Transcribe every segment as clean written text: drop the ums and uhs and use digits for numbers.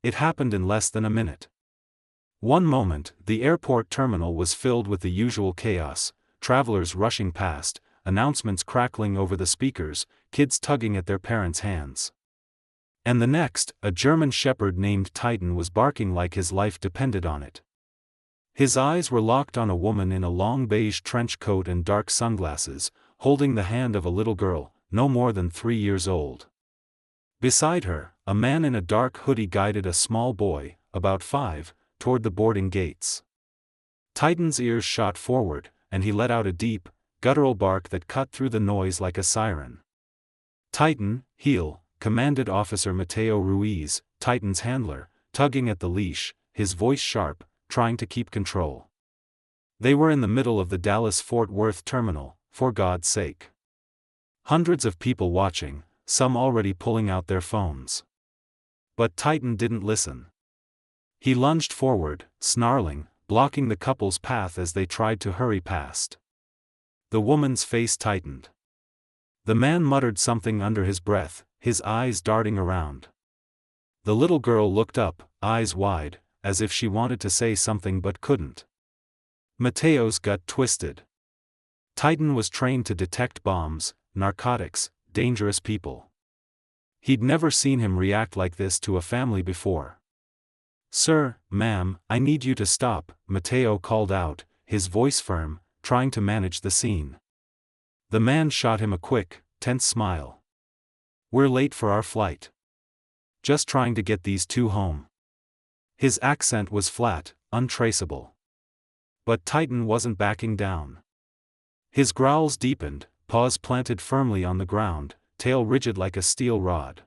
It happened in less than a minute. One moment, the airport terminal was filled with the usual chaos, travelers rushing past, announcements crackling over the speakers, kids tugging at their parents' hands. And the next, a German shepherd named Titan was barking like his life depended on it. His eyes were locked on a woman in a long beige trench coat and dark sunglasses, holding the hand of a little girl, no more than 3 years old. Beside her, a man in a dark hoodie guided a small boy, about 5, toward the boarding gates. Titan's ears shot forward, and he let out a deep, guttural bark that cut through the noise like a siren. "Titan, heel," commanded Officer Mateo Ruiz, Titan's handler, tugging at the leash, his voice sharp, trying to keep control. They were in the middle of the Dallas-Fort Worth terminal, for God's sake. Hundreds of people watching, some already pulling out their phones. But Titan didn't listen. He lunged forward, snarling, blocking the couple's path as they tried to hurry past. The woman's face tightened. The man muttered something under his breath, his eyes darting around. The little girl looked up, eyes wide, as if she wanted to say something but couldn't. Mateo's gut twisted. Titan was trained to detect bombs, narcotics, dangerous people. He'd never seen him react like this to a family before. "Sir, ma'am, I need you to stop," Mateo called out, his voice firm, trying to manage the scene. The man shot him a quick, tense smile. "We're late for our flight. Just trying to get these two home." His accent was flat, untraceable. But Titan wasn't backing down. His growls deepened, paws planted firmly on the ground, tail rigid like a steel rod.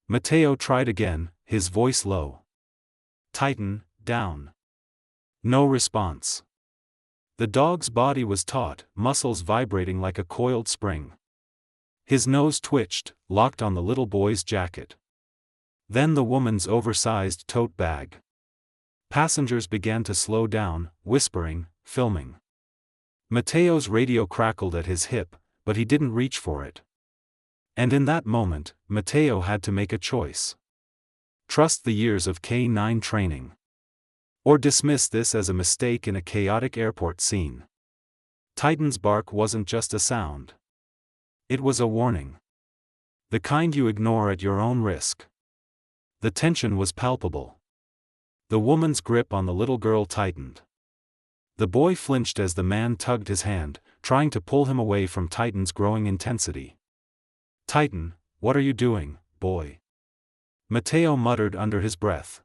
Mateo tried again, his voice low. "Titan, down." No response. The dog's body was taut, muscles vibrating like a coiled spring. His nose twitched, locked on the little boy's jacket. Then the woman's oversized tote bag. Passengers began to slow down, whispering, filming. Mateo's radio crackled at his hip, but he didn't reach for it. And in that moment, Mateo had to make a choice. Trust the years of K-9 training. Or dismiss this as a mistake in a chaotic airport scene. Titan's bark wasn't just a sound. It was a warning. The kind you ignore at your own risk. The tension was palpable. The woman's grip on the little girl tightened. The boy flinched as the man tugged his hand, trying to pull him away from Titan's growing intensity. "Titan, what are you doing, boy?" Mateo muttered under his breath.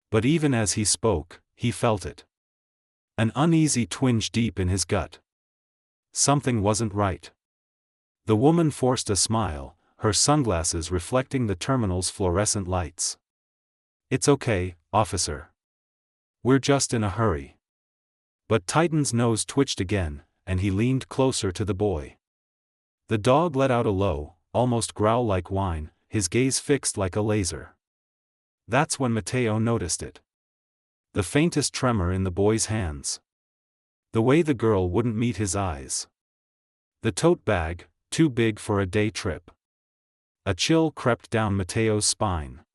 But even as he spoke, he felt it. An uneasy twinge deep in his gut. Something wasn't right. The woman forced a smile, her sunglasses reflecting the terminal's fluorescent lights. "It's okay, officer. We're just in a hurry." But Titan's nose twitched again, and he leaned closer to the boy. The dog let out a low, almost growl-like whine, his gaze fixed like a laser. That's when Mateo noticed it. The faintest tremor in the boy's hands. The way the girl wouldn't meet his eyes. The tote bag, too big for a day trip. A chill crept down Mateo's spine.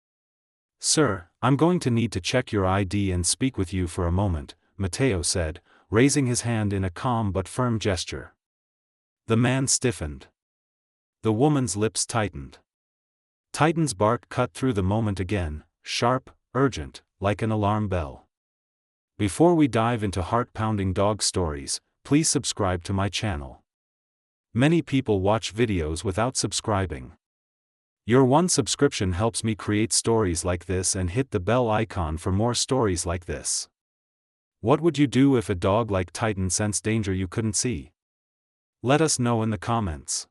"Sir, I'm going to need to check your ID and speak with you for a moment," Mateo said, raising his hand in a calm but firm gesture. The man stiffened. The woman's lips tightened. Titan's bark cut through the moment again, sharp, urgent, like an alarm bell. Before we dive into heart-pounding dog stories, please subscribe to my channel. Many people watch videos without subscribing. Your one subscription helps me create stories like this, and hit the bell icon for more stories like this. What would you do if a dog like Titan sensed danger you couldn't see? Let us know in the comments.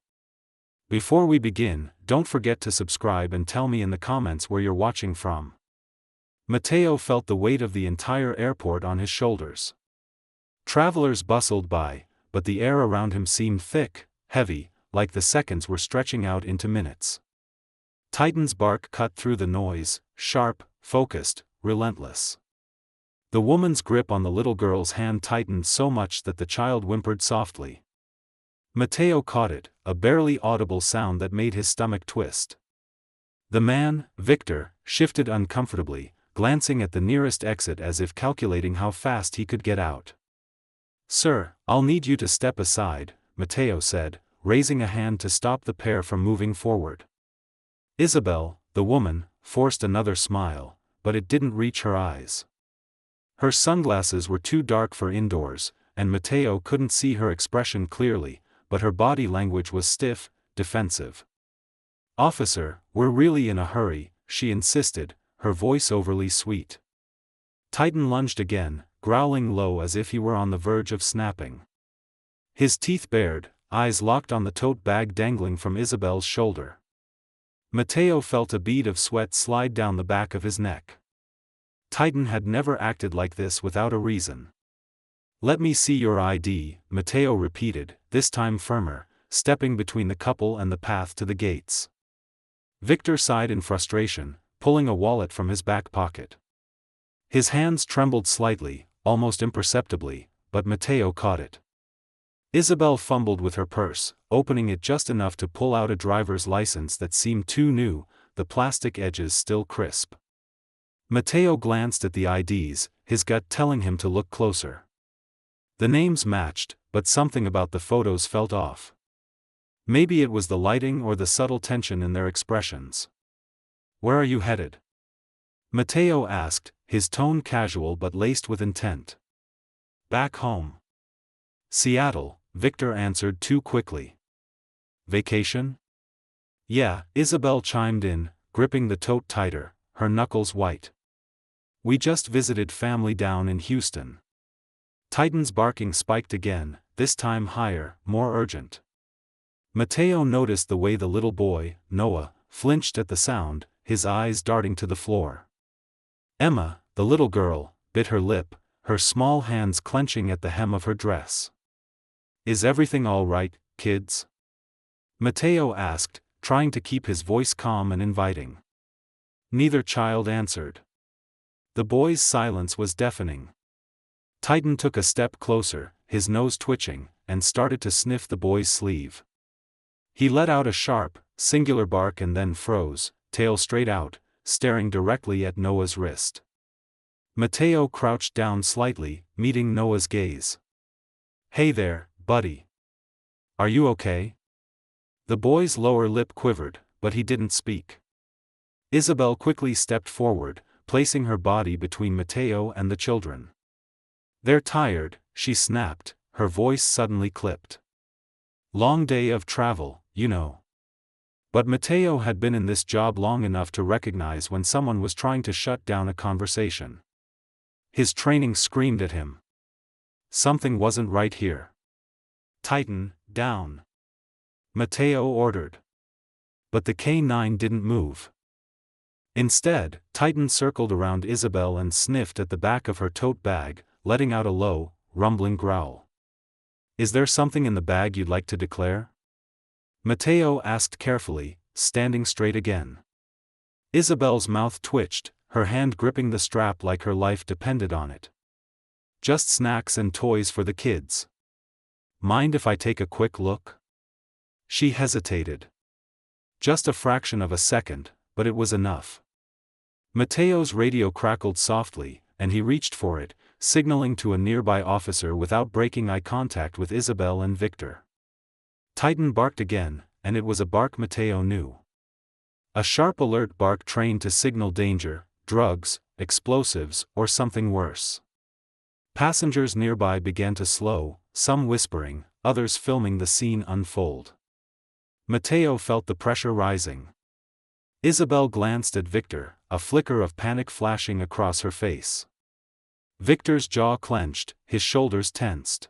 Before we begin, don't forget to subscribe and tell me in the comments where you're watching from. Mateo felt the weight of the entire airport on his shoulders. Travelers bustled by, but the air around him seemed thick, heavy, like the seconds were stretching out into minutes. Titan's bark cut through the noise, sharp, focused, relentless. The woman's grip on the little girl's hand tightened so much that the child whimpered softly. Mateo caught it, a barely audible sound that made his stomach twist. The man, Victor, shifted uncomfortably, glancing at the nearest exit as if calculating how fast he could get out. "Sir, I'll need you to step aside," Matteo said, raising a hand to stop the pair from moving forward. Isabel, the woman, forced another smile, but it didn't reach her eyes. Her sunglasses were too dark for indoors, and Matteo couldn't see her expression clearly, but her body language was stiff, defensive. "Officer, we're really in a hurry," she insisted, her voice overly sweet. Titan lunged again, growling low as if he were on the verge of snapping. His teeth bared, eyes locked on the tote bag dangling from Isabel's shoulder. Matteo felt a bead of sweat slide down the back of his neck. Titan had never acted like this without a reason. "Let me see your ID," Matteo repeated, this time firmer, stepping between the couple and the path to the gates. Victor sighed in frustration, pulling a wallet from his back pocket. His hands trembled slightly, almost imperceptibly, but Matteo caught it. Isabel fumbled with her purse, opening it just enough to pull out a driver's license that seemed too new, the plastic edges still crisp. Matteo glanced at the IDs, his gut telling him to look closer. The names matched, but something about the photos felt off. Maybe it was the lighting or the subtle tension in their expressions. "Where are you headed?" Matteo asked, his tone casual but laced with intent. "Back home." "Seattle," Victor answered too quickly. "Vacation?" "Yeah," Isabel chimed in, gripping the tote tighter, her knuckles white. "We just visited family down in Houston." Titan's barking spiked again, this time higher, more urgent. Matteo noticed the way the little boy, Noah, flinched at the sound, his eyes darting to the floor. Emma, the little girl, bit her lip, her small hands clenching at the hem of her dress. "Is everything all right, kids?" Matteo asked, trying to keep his voice calm and inviting. Neither child answered. The boy's silence was deafening. Titan took a step closer, his nose twitching, and started to sniff the boy's sleeve. He let out a sharp, singular bark and then froze, tail straight out, staring directly at Noah's wrist. Matteo crouched down slightly, meeting Noah's gaze. "Hey there, buddy. Are you okay?" The boy's lower lip quivered, but he didn't speak. Isabel quickly stepped forward, placing her body between Matteo and the children. "They're tired," she snapped, her voice suddenly clipped. "Long day of travel, you know." But Matteo had been in this job long enough to recognize when someone was trying to shut down a conversation. His training screamed at him. Something wasn't right here. "Titan, down," Matteo ordered. But the K9 didn't move. Instead, Titan circled around Isabel and sniffed at the back of her tote bag, letting out a low, rumbling growl. "Is there something in the bag you'd like to declare?" Matteo asked carefully, standing straight again. Isabel's mouth twitched, her hand gripping the strap like her life depended on it. "Just snacks and toys for the kids. Mind if I take a quick look?" She hesitated. Just a fraction of a second, but it was enough. Matteo's radio crackled softly, and he reached for it, signaling to a nearby officer without breaking eye contact with Isabel and Victor. Titan barked again, and it was a bark Matteo knew. A sharp alert bark trained to signal danger, drugs, explosives, or something worse. Passengers nearby began to slow, some whispering, others filming the scene unfold. Matteo felt the pressure rising. Isabel glanced at Victor, a flicker of panic flashing across her face. Victor's jaw clenched, his shoulders tensed.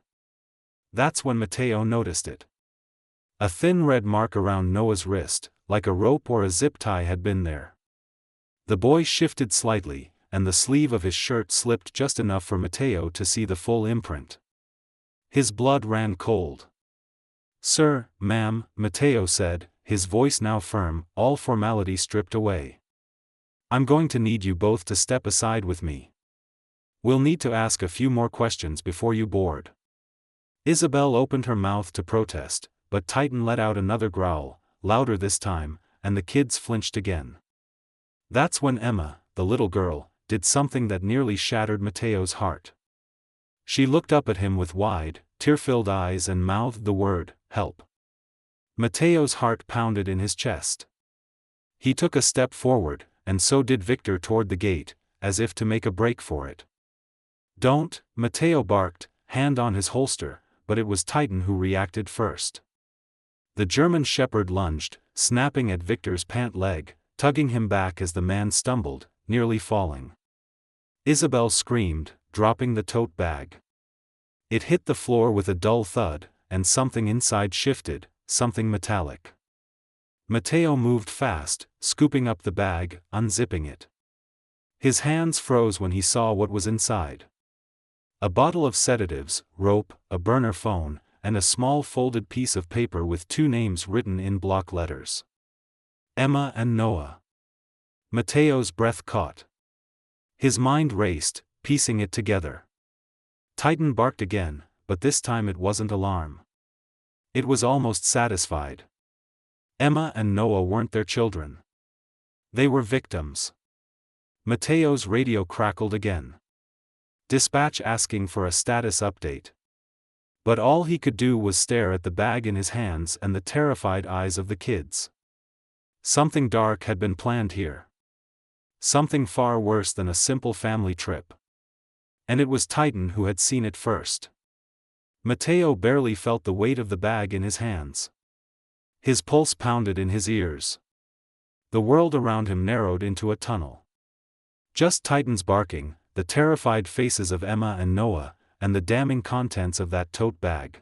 That's when Matteo noticed it. A thin red mark around Noah's wrist, like a rope or a zip tie had been there. The boy shifted slightly, and the sleeve of his shirt slipped just enough for Matteo to see the full imprint. His blood ran cold. "Sir, ma'am," Matteo said, his voice now firm, all formality stripped away. "I'm going to need you both to step aside with me. We'll need to ask a few more questions before you board." Isabel opened her mouth to protest, but Titan let out another growl, louder this time, and the kids flinched again. That's when Emma, the little girl, did something that nearly shattered Mateo's heart. She looked up at him with wide, tear-filled eyes and mouthed the word, "Help." Mateo's heart pounded in his chest. He took a step forward, and so did Victor toward the gate, as if to make a break for it. "Don't," Mateo barked, hand on his holster, but it was Titan who reacted first. The German shepherd lunged, snapping at Victor's pant leg, tugging him back as the man stumbled, nearly falling. Isabel screamed, dropping the tote bag. It hit the floor with a dull thud, and something inside shifted, something metallic. Mateo moved fast, scooping up the bag, unzipping it. His hands froze when he saw what was inside. A bottle of sedatives, rope, a burner phone, and a small folded piece of paper with 2 names written in block letters. Emma and Noah. Mateo's breath caught. His mind raced, piecing it together. Titan barked again, but this time it wasn't alarm. It was almost satisfied. Emma and Noah weren't their children. They were victims. Mateo's radio crackled again. Dispatch asking for a status update. But all he could do was stare at the bag in his hands and the terrified eyes of the kids. Something dark had been planned here. Something far worse than a simple family trip. And it was Titan who had seen it first. Mateo barely felt the weight of the bag in his hands. His pulse pounded in his ears. The world around him narrowed into a tunnel. Just Titan's barking, the terrified faces of Emma and Noah, and the damning contents of that tote bag.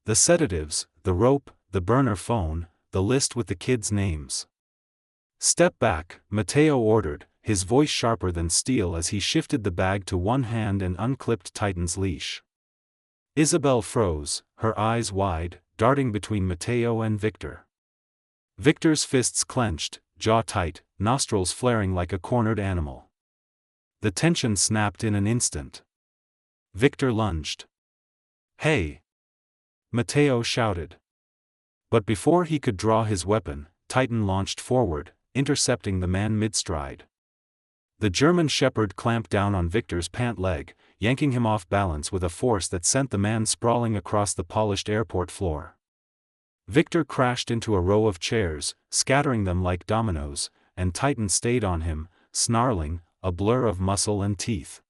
The sedatives, the rope, the burner phone, the list with the kids' names. "Step back," Mateo ordered, his voice sharper than steel as he shifted the bag to one hand and unclipped Titan's leash. Isabel froze, her eyes wide, darting between Mateo and Victor. Victor's fists clenched, jaw tight, nostrils flaring like a cornered animal. The tension snapped in an instant. Victor lunged. "Hey!" Mateo shouted. But before he could draw his weapon, Titan launched forward, intercepting the man mid-stride. The German shepherd clamped down on Victor's pant leg, yanking him off balance with a force that sent the man sprawling across the polished airport floor. Victor crashed into a row of chairs, scattering them like dominoes, and Titan stayed on him, snarling, a blur of muscle and teeth.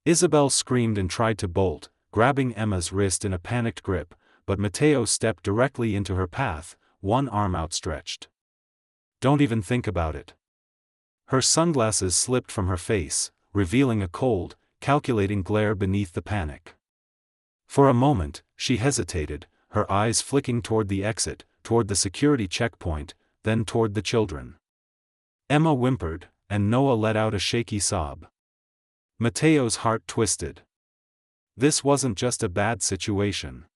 Isabel screamed and tried to bolt, grabbing Emma's wrist in a panicked grip, but Mateo stepped directly into her path, one arm outstretched. "Don't even think about it." Her sunglasses slipped from her face, revealing a cold, calculating glare beneath the panic. For a moment, she hesitated, her eyes flicking toward the exit, toward the security checkpoint, then toward the children. Emma whimpered, and Noah let out a shaky sob. Mateo's heart twisted. This wasn't just a bad situation.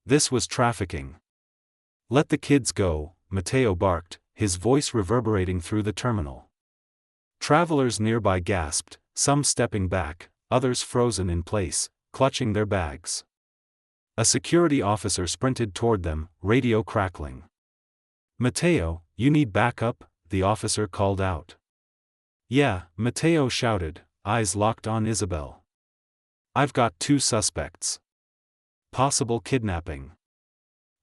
This was trafficking. "Let the kids go," Mateo barked, his voice reverberating through the terminal. Travelers nearby gasped, some stepping back, others frozen in place, clutching their bags. A security officer sprinted toward them, radio crackling. "Mateo, you need backup?" the officer called out. "Yeah," Mateo shouted, eyes locked on Isabel. "I've got 2 suspects. Possible kidnapping.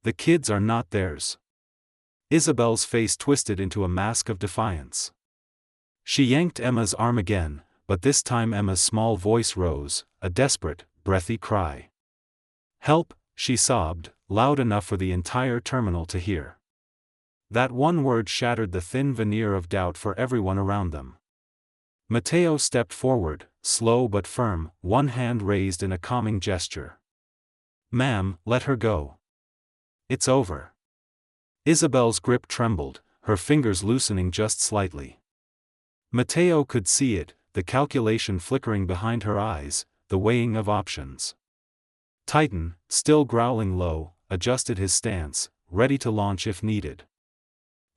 The kids are not theirs." Isabel's face twisted into a mask of defiance. She yanked Emma's arm again, but this time Emma's small voice rose, a desperate, breathy cry. "Help," she sobbed, loud enough for the entire terminal to hear. That one word shattered the thin veneer of doubt for everyone around them. Mateo stepped forward, slow but firm, one hand raised in a calming gesture. "Ma'am, let her go. It's over." Isabel's grip trembled, her fingers loosening just slightly. Mateo could see it, the calculation flickering behind her eyes, the weighing of options. Titan, still growling low, adjusted his stance, ready to launch if needed.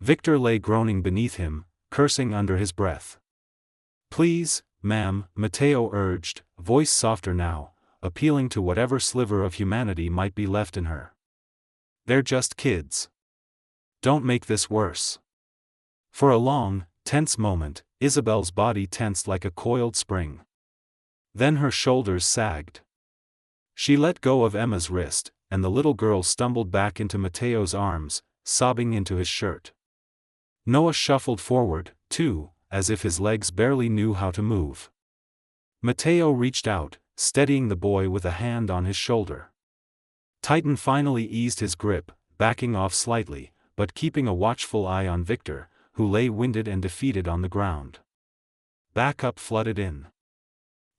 Victor lay groaning beneath him, cursing under his breath. "Please, ma'am," Mateo urged, voice softer now, appealing to whatever sliver of humanity might be left in her. "They're just kids. Don't make this worse." For a long, tense moment, Isabel's body tensed like a coiled spring. Then her shoulders sagged. She let go of Emma's wrist, and the little girl stumbled back into Mateo's arms, sobbing into his shirt. Noah shuffled forward, too, as if his legs barely knew how to move. Mateo reached out, steadying the boy with a hand on his shoulder. Titan finally eased his grip, backing off slightly, but keeping a watchful eye on Victor, who lay winded and defeated on the ground. Backup flooded in.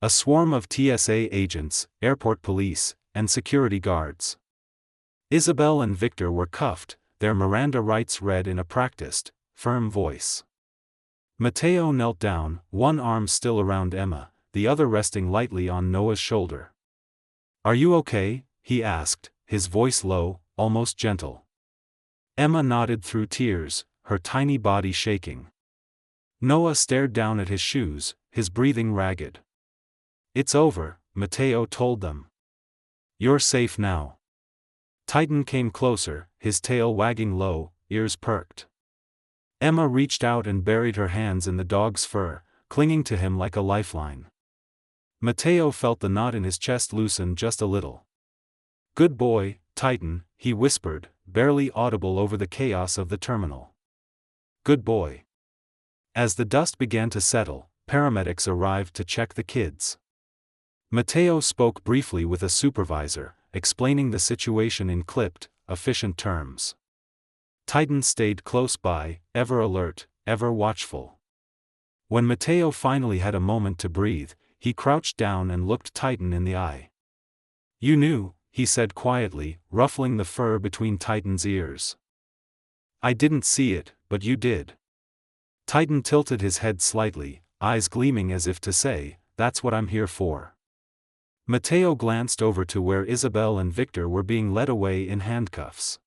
A swarm of TSA agents, airport police, and security guards. Isabel and Victor were cuffed, their Miranda rights read in a practiced, firm voice. Mateo knelt down, one arm still around Emma, the other resting lightly on Noah's shoulder. "Are you okay?" he asked, his voice low, almost gentle. Emma nodded through tears, her tiny body shaking. Noah stared down at his shoes, his breathing ragged. "It's over," Mateo told them. "You're safe now." Titan came closer, his tail wagging low, ears perked. Emma reached out and buried her hands in the dog's fur, clinging to him like a lifeline. Mateo felt the knot in his chest loosen just a little. "Good boy, Titan," he whispered, barely audible over the chaos of the terminal. "Good boy." As the dust began to settle, paramedics arrived to check the kids. Mateo spoke briefly with a supervisor, explaining the situation in clipped, efficient terms. Titan stayed close by, ever alert, ever watchful. When Mateo finally had a moment to breathe, he crouched down and looked Titan in the eye. "You knew," he said quietly, ruffling the fur between Titan's ears. "I didn't see it, but you did." Titan tilted his head slightly, eyes gleaming as if to say, "That's what I'm here for." Mateo glanced over to where Isabel and Victor were being led away in handcuffs.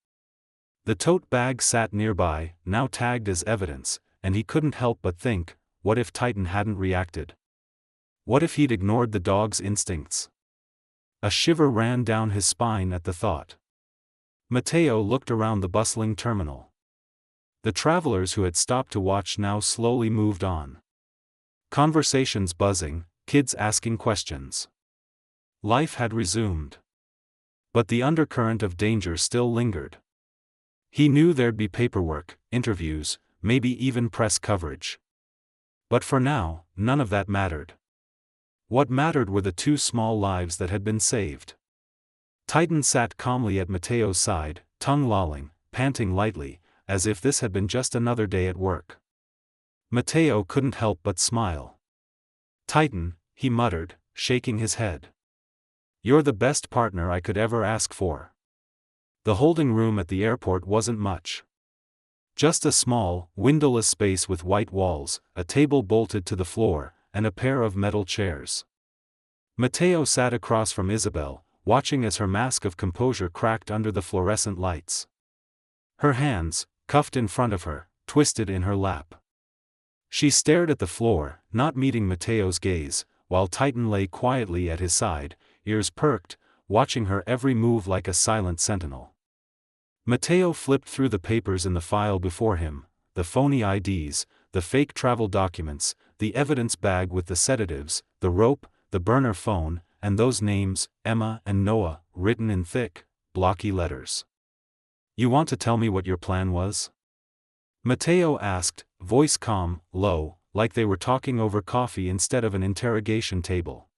The tote bag sat nearby, now tagged as evidence, and he couldn't help but think, what if Titan hadn't reacted? What if he'd ignored the dog's instincts? A shiver ran down his spine at the thought. Mateo looked around the bustling terminal. The travelers who had stopped to watch now slowly moved on. Conversations buzzing, kids asking questions. Life had resumed. But the undercurrent of danger still lingered. He knew there'd be paperwork, interviews, maybe even press coverage. But for now, none of that mattered. What mattered were the two small lives that had been saved. Titan sat calmly at Mateo's side, tongue lolling, panting lightly, as if this had been just another day at work. Mateo couldn't help but smile. "Titan," he muttered, shaking his head. "You're the best partner I could ever ask for." The holding room at the airport wasn't much. Just a small, windowless space with white walls, a table bolted to the floor, and a pair of metal chairs. Mateo sat across from Isabel, watching as her mask of composure cracked under the fluorescent lights. Her hands, cuffed in front of her, twisted in her lap. She stared at the floor, not meeting Mateo's gaze, while Titan lay quietly at his side, ears perked, watching her every move like a silent sentinel. Mateo flipped through the papers in the file before him, the phony IDs, the fake travel documents, the evidence bag with the sedatives, the rope, the burner phone, and those names, Emma and Noah, written in thick, blocky letters. "You want to tell me what your plan was?" Mateo asked, voice calm, low, like they were talking over coffee instead of an interrogation table.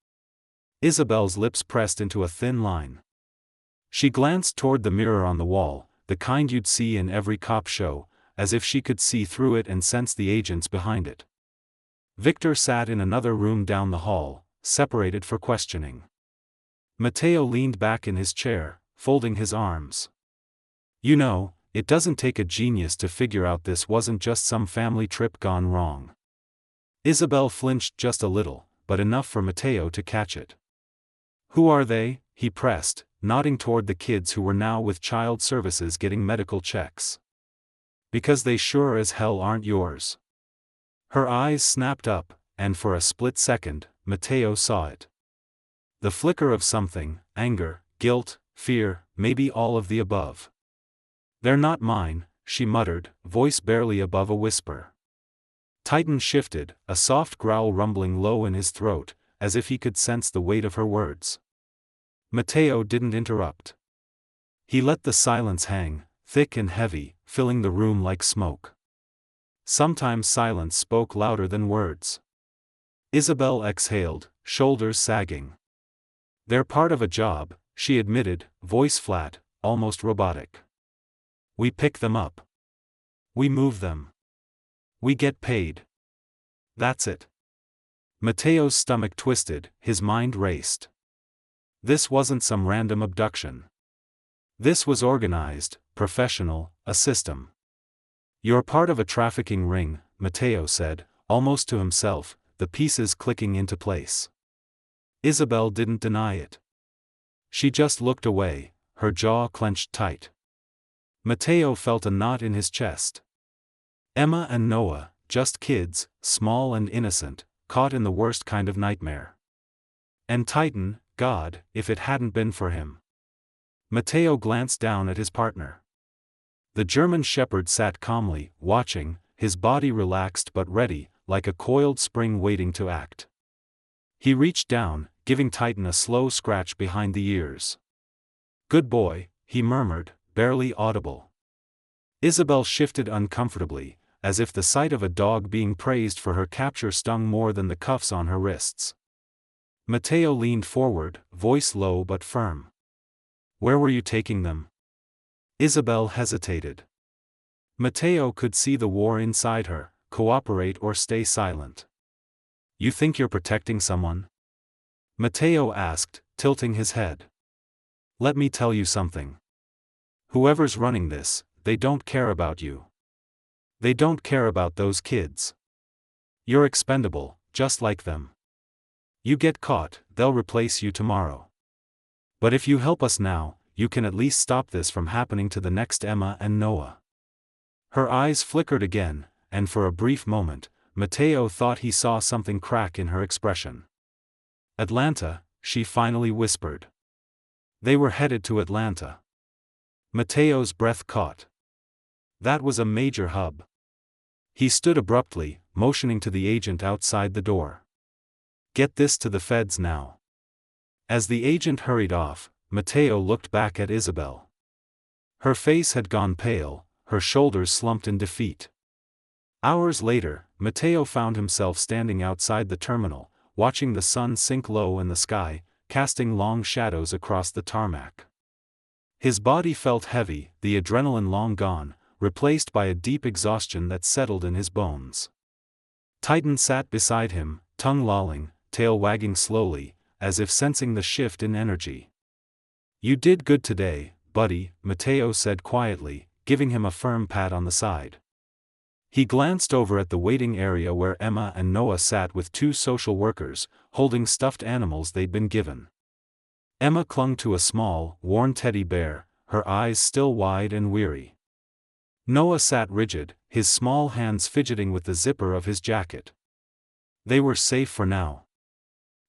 Isabel's lips pressed into a thin line. She glanced toward the mirror on the wall, the kind you'd see in every cop show, as if she could see through it and sense the agents behind it. Victor sat in another room down the hall, separated for questioning. Mateo leaned back in his chair, folding his arms. "You know, it doesn't take a genius to figure out this wasn't just some family trip gone wrong." Isabel flinched just a little, but enough for Mateo to catch it. "Who are they?" he pressed, nodding toward the kids who were now with child services getting medical checks. "Because they sure as hell aren't yours." Her eyes snapped up, and for a split second, Mateo saw it. The flicker of something, anger, guilt, fear, maybe all of the above. "They're not mine," she muttered, voice barely above a whisper. Titan shifted, a soft growl rumbling low in his throat, as if he could sense the weight of her words. Mateo didn't interrupt. He let the silence hang, thick and heavy, filling the room like smoke. Sometimes silence spoke louder than words. Isabel exhaled, shoulders sagging. "They're part of a job," she admitted, voice flat, almost robotic. "We pick them up. We move them. We get paid. That's it." Mateo's stomach twisted, his mind raced. This wasn't some random abduction. This was organized, professional, a system. "You're part of a trafficking ring," Mateo said, almost to himself, the pieces clicking into place. Isabel didn't deny it. She just looked away, her jaw clenched tight. Mateo felt a knot in his chest. Emma and Noah, just kids, small and innocent, caught in the worst kind of nightmare. And Titan, God, if it hadn't been for him. Mateo glanced down at his partner. The German shepherd sat calmly, watching, his body relaxed but ready, like a coiled spring waiting to act. He reached down, giving Titan a slow scratch behind the ears. "Good boy," he murmured, barely audible. Isabel shifted uncomfortably, as if the sight of a dog being praised for her capture stung more than the cuffs on her wrists. Mateo leaned forward, voice low but firm. "Where were you taking them?" Isabel hesitated. Mateo could see the war inside her, cooperate or stay silent. "You think you're protecting someone?" Mateo asked, tilting his head. "Let me tell you something. Whoever's running this, they don't care about you. They don't care about those kids. You're expendable, just like them. You get caught, they'll replace you tomorrow. But if you help us now, you can at least stop this from happening to the next Emma and Noah." Her eyes flickered again, and for a brief moment, Mateo thought he saw something crack in her expression. "Atlanta," she finally whispered. They were headed to Atlanta. Mateo's breath caught. That was a major hub. He stood abruptly, motioning to the agent outside the door. "Get this to the feds now." As the agent hurried off, Mateo looked back at Isabel. Her face had gone pale, her shoulders slumped in defeat. Hours later, Mateo found himself standing outside the terminal, watching the sun sink low in the sky, casting long shadows across the tarmac. His body felt heavy, the adrenaline long gone, replaced by a deep exhaustion that settled in his bones. Titan sat beside him, tongue lolling, tail wagging slowly, as if sensing the shift in energy. "You did good today, buddy," Mateo said quietly, giving him a firm pat on the side. He glanced over at the waiting area where Emma and Noah sat with two social workers, holding stuffed animals they'd been given. Emma clung to a small, worn teddy bear, her eyes still wide and weary. Noah sat rigid, his small hands fidgeting with the zipper of his jacket. They were safe for now.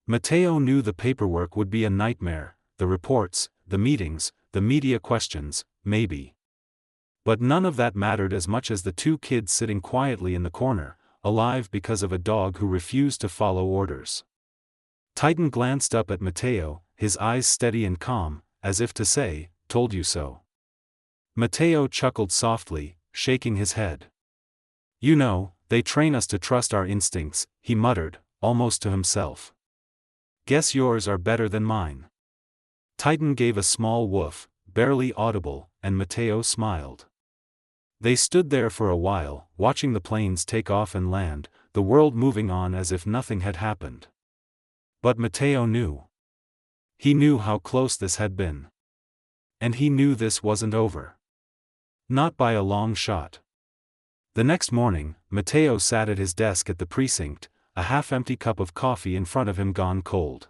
Mateo knew the paperwork would be a nightmare, the reports, the meetings, the media questions, maybe. But none of that mattered as much as the two kids sitting quietly in the corner, alive because of a dog who refused to follow orders. Titan glanced up at Mateo, his eyes steady and calm, as if to say, "Told you so." Mateo chuckled softly, shaking his head. "You know, they train us to trust our instincts," he muttered, almost to himself. "Guess yours are better than mine." Titan gave a small woof, barely audible, and Mateo smiled. They stood there for a while, watching the planes take off and land, the world moving on as if nothing had happened. But Mateo knew. He knew how close this had been. And he knew this wasn't over. Not by a long shot. The next morning, Mateo sat at his desk at the precinct, a half-empty cup of coffee in front of him gone cold.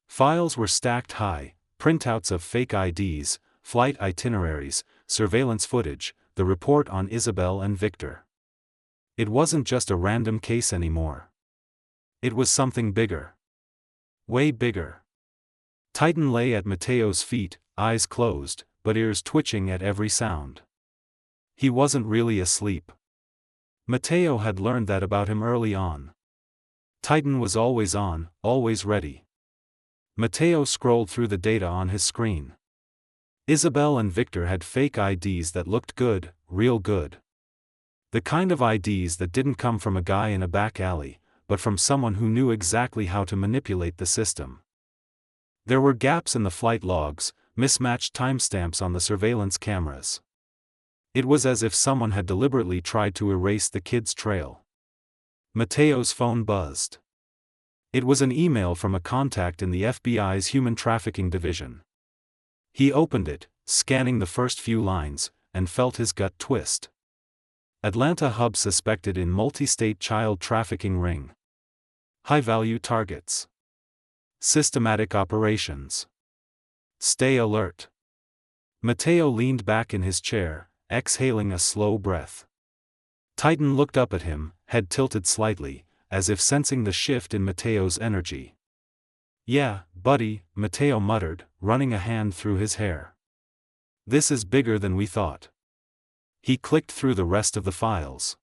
Files were stacked high, printouts of fake IDs, flight itineraries, surveillance footage, the report on Isabel and Victor. It wasn't just a random case anymore. It was something bigger. Way bigger. Titan lay at Mateo's feet, eyes closed, but ears twitching at every sound. He wasn't really asleep. Mateo had learned that about him early on. Titan was always on, always ready. Mateo scrolled through the data on his screen. Isabel and Victor had fake IDs that looked good, real good. The kind of IDs that didn't come from a guy in a back alley, but from someone who knew exactly how to manipulate the system. There were gaps in the flight logs, mismatched timestamps on the surveillance cameras. It was as if someone had deliberately tried to erase the kid's trail. Mateo's phone buzzed. It was an email from a contact in the FBI's Human Trafficking Division. He opened it, scanning the first few lines, and felt his gut twist. Atlanta hub suspected in multi-state child trafficking ring. High-value targets. Systematic operations. Stay alert. Mateo leaned back in his chair, exhaling a slow breath. Titan looked up at him, head tilted slightly, as if sensing the shift in Mateo's energy. "Yeah, buddy," Mateo muttered, running a hand through his hair. "This is bigger than we thought." He clicked through the rest of the files.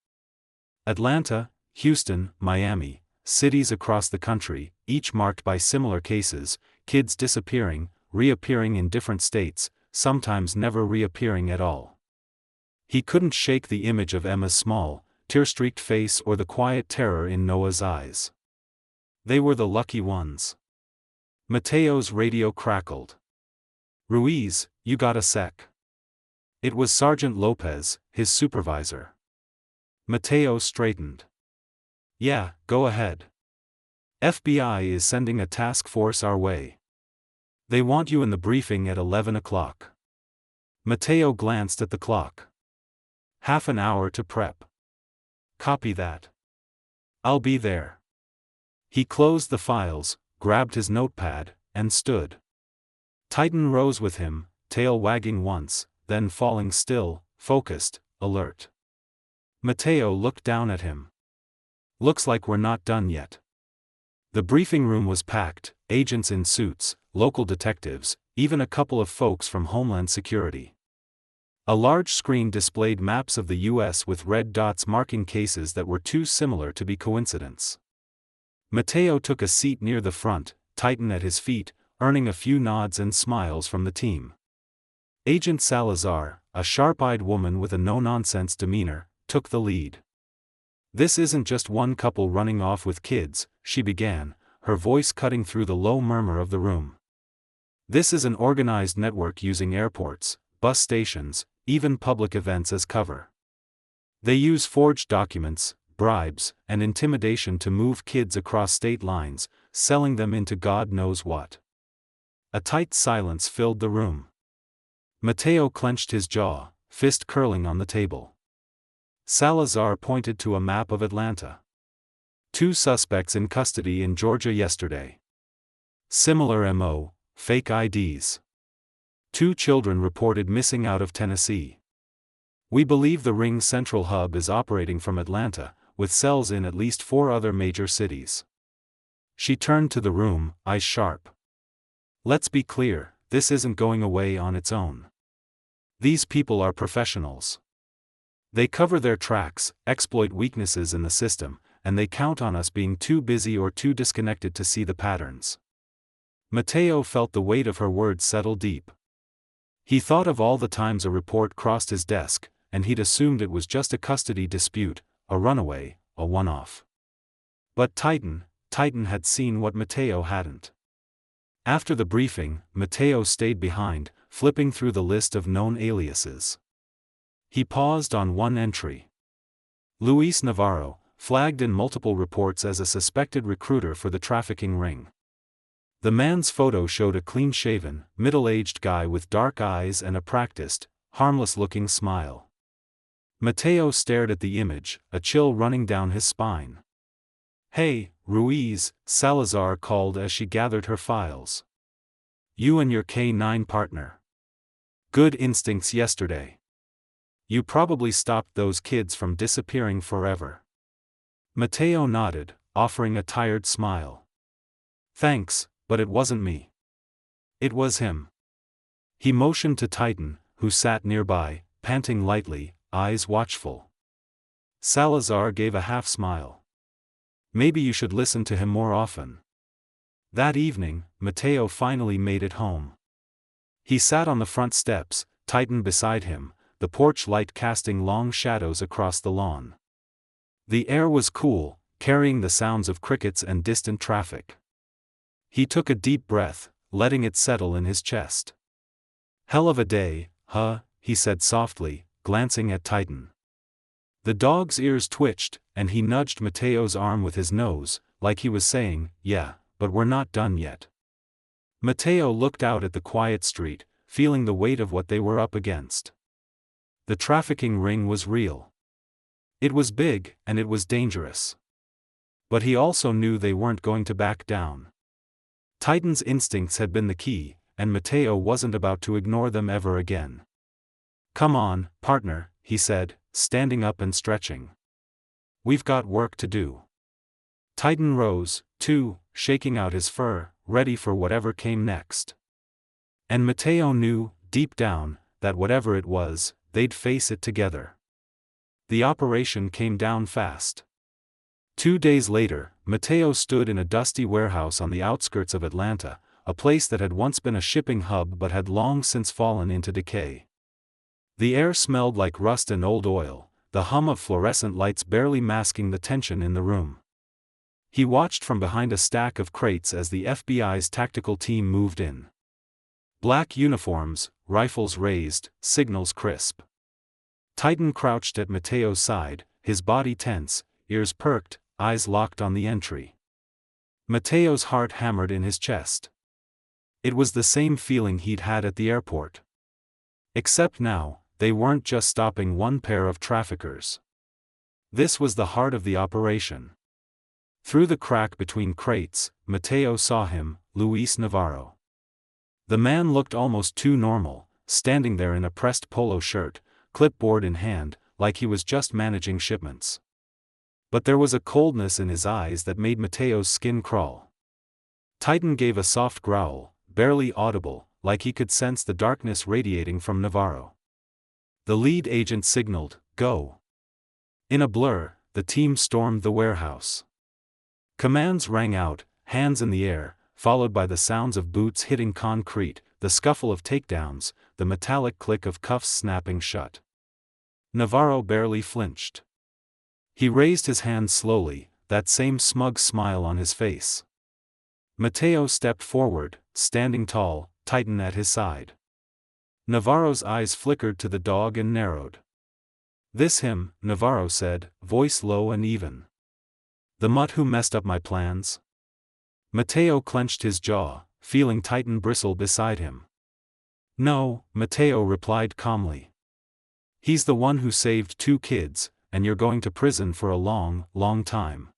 Atlanta, Houston, Miami, cities across the country, each marked by similar cases, kids disappearing, reappearing in different states, sometimes never reappearing at all. He couldn't shake the image of Emma's small, tear-streaked face or the quiet terror in Noah's eyes. They were the lucky ones. Mateo's radio crackled. "Ruiz, you got a sec?" It was Sergeant Lopez, his supervisor. Mateo straightened. "Yeah, go ahead. FBI is sending a task force our way. They want you in the briefing at 11 o'clock. Mateo glanced at the clock. "Half an hour to prep." "Copy that. I'll be there." He closed the files, grabbed his notepad, and stood. Titan rose with him, tail wagging once, then falling still, focused, alert. Mateo looked down at him. "Looks like we're not done yet." The briefing room was packed, agents in suits, local detectives, even a couple of folks from Homeland Security. A large screen displayed maps of the U.S. with red dots marking cases that were too similar to be coincidence. Mateo took a seat near the front, Titan at his feet, earning a few nods and smiles from the team. Agent Salazar, a sharp-eyed woman with a no-nonsense demeanor, took the lead. "This isn't just one couple running off with kids," she began, her voice cutting through the low murmur of the room. "This is an organized network using airports, bus stations, even public events as cover. They use forged documents, bribes, and intimidation to move kids across state lines, selling them into God knows what." A tight silence filled the room. Mateo clenched his jaw, fist curling on the table. Salazar pointed to a map of Atlanta. "2 suspects in custody in Georgia yesterday. Similar MO, fake IDs. 2 children reported missing out of Tennessee. We believe the Ring Central Hub is operating from Atlanta, with cells in at least 4 other major cities." She turned to the room, eyes sharp. "Let's be clear, this isn't going away on its own. These people are professionals. They cover their tracks, exploit weaknesses in the system, and they count on us being too busy or too disconnected to see the patterns." Mateo felt the weight of her words settle deep. He thought of all the times a report crossed his desk, and he'd assumed it was just a custody dispute, a runaway, a one-off. But Titan had seen what Mateo hadn't. After the briefing, Mateo stayed behind, flipping through the list of known aliases. He paused on one entry. Luis Navarro, flagged in multiple reports as a suspected recruiter for the trafficking ring. The man's photo showed a clean-shaven, middle-aged guy with dark eyes and a practiced, harmless-looking smile. Mateo stared at the image, a chill running down his spine. "Hey, Ruiz," Salazar called as she gathered her files. "You and your K9 partner. Good instincts yesterday. You probably stopped those kids from disappearing forever." Mateo nodded, offering a tired smile. "Thanks, but it wasn't me. It was him." He motioned to Titan, who sat nearby, panting lightly, eyes watchful. Salazar gave a half-smile. Maybe you should listen to him more often. That evening, Mateo finally made it home. He sat on the front steps, Titan beside him, the porch light casting long shadows across the lawn. The air was cool, carrying the sounds of crickets and distant traffic. He took a deep breath, letting it settle in his chest. "Hell of a day, huh?" he said softly, glancing at Titan. The dog's ears twitched, and he nudged Mateo's arm with his nose, like he was saying, "Yeah, but we're not done yet." Mateo looked out at the quiet street, feeling the weight of what they were up against. The trafficking ring was real. It was big, and it was dangerous. But he also knew they weren't going to back down. Titan's instincts had been the key, and Mateo wasn't about to ignore them ever again. "Come on, partner," he said, standing up and stretching. "We've got work to do." Titan rose, too, shaking out his fur, ready for whatever came next. And Mateo knew, deep down, that whatever it was, they'd face it together. The operation came down fast. 2 days later, Mateo stood in a dusty warehouse on the outskirts of Atlanta, a place that had once been a shipping hub but had long since fallen into decay. The air smelled like rust and old oil, the hum of fluorescent lights barely masking the tension in the room. He watched from behind a stack of crates as the FBI's tactical team moved in. Black uniforms, rifles raised, signals crisp. Titan crouched at Mateo's side, his body tense, ears perked, eyes locked on the entry. Mateo's heart hammered in his chest. It was the same feeling he'd had at the airport. Except now, they weren't just stopping one pair of traffickers. This was the heart of the operation. Through the crack between crates, Mateo saw him, Luis Navarro. The man looked almost too normal, standing there in a pressed polo shirt, clipboard in hand, like he was just managing shipments. But there was a coldness in his eyes that made Mateo's skin crawl. Titan gave a soft growl, barely audible, like he could sense the darkness radiating from Navarro. The lead agent signaled, "Go." In a blur, the team stormed the warehouse. Commands rang out, hands in the air, followed by the sounds of boots hitting concrete, the scuffle of takedowns, the metallic click of cuffs snapping shut. Navarro barely flinched. He raised his hand slowly, that same smug smile on his face. Mateo stepped forward, standing tall, Titan at his side. Navarro's eyes flickered to the dog and narrowed. "This him," Navarro said, voice low and even. "The mutt who messed up my plans?" Mateo clenched his jaw, feeling Titan bristle beside him. "No," Mateo replied calmly. "He's the one who saved 2 kids, and you're going to prison for a long, long time."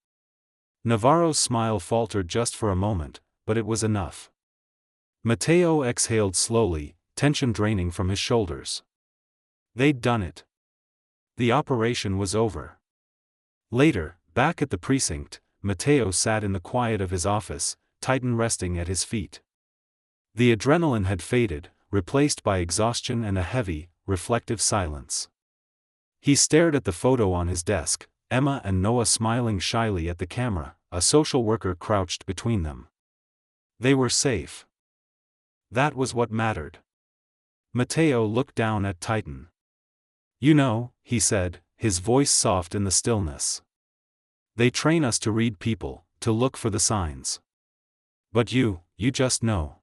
Navarro's smile faltered just for a moment, but it was enough. Mateo exhaled slowly, tension draining from his shoulders. They'd done it. The operation was over. Later, back at the precinct, Mateo sat in the quiet of his office, Titan resting at his feet. The adrenaline had faded, replaced by exhaustion and a heavy, reflective silence. He stared at the photo on his desk, Emma and Noah smiling shyly at the camera, a social worker crouched between them. They were safe. That was what mattered. Mateo looked down at Titan. "You know," he said, his voice soft in the stillness. "They train us to read people, to look for the signs. But you just know.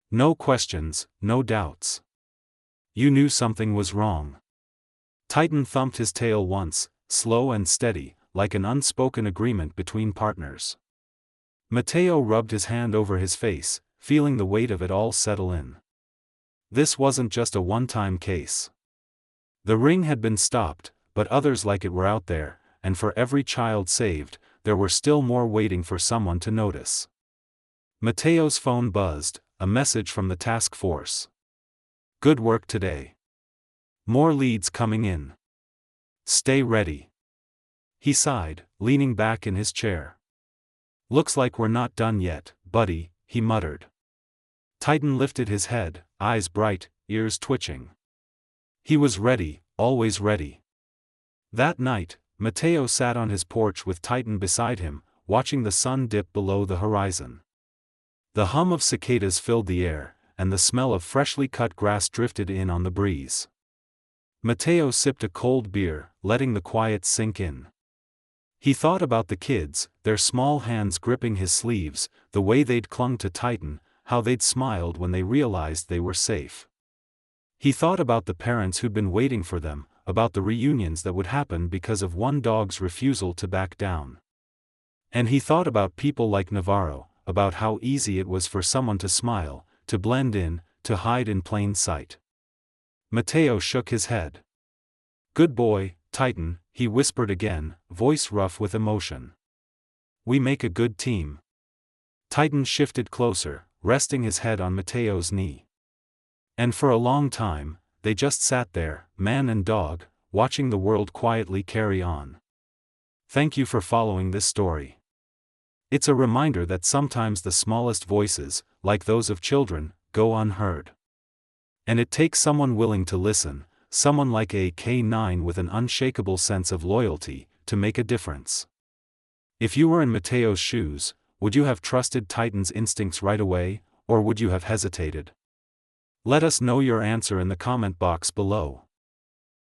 No questions, no doubts. You knew something was wrong." Titan thumped his tail once, slow and steady, like an unspoken agreement between partners. Mateo rubbed his hand over his face, feeling the weight of it all settle in. This wasn't just a one-time case. The ring had been stopped, but others like it were out there, and for every child saved, there were still more waiting for someone to notice. Mateo's phone buzzed, a message from the task force. "Good work today. More leads coming in. Stay ready." He sighed, leaning back in his chair. "Looks like we're not done yet, buddy," he muttered. Titan lifted his head, eyes bright, ears twitching. He was ready, always ready. That night, Mateo sat on his porch with Titan beside him, watching the sun dip below the horizon. The hum of cicadas filled the air, and the smell of freshly cut grass drifted in on the breeze. Mateo sipped a cold beer, letting the quiet sink in. He thought about the kids, their small hands gripping his sleeves, the way they'd clung to Titan, how they'd smiled when they realized they were safe. He thought about the parents who'd been waiting for them, about the reunions that would happen because of one dog's refusal to back down. And he thought about people like Navarro, about how easy it was for someone to smile, to blend in, to hide in plain sight. Mateo shook his head. "Good boy, Titan," he whispered again, voice rough with emotion. "We make a good team." Titan shifted closer, resting his head on Mateo's knee. And for a long time, they just sat there, man and dog, watching the world quietly carry on. Thank you for following this story. It's a reminder that sometimes the smallest voices, like those of children, go unheard. And it takes someone willing to listen, someone like a K9 with an unshakable sense of loyalty, to make a difference. If you were in Mateo's shoes, would you have trusted Titan's instincts right away, or would you have hesitated? Let us know your answer in the comment box below.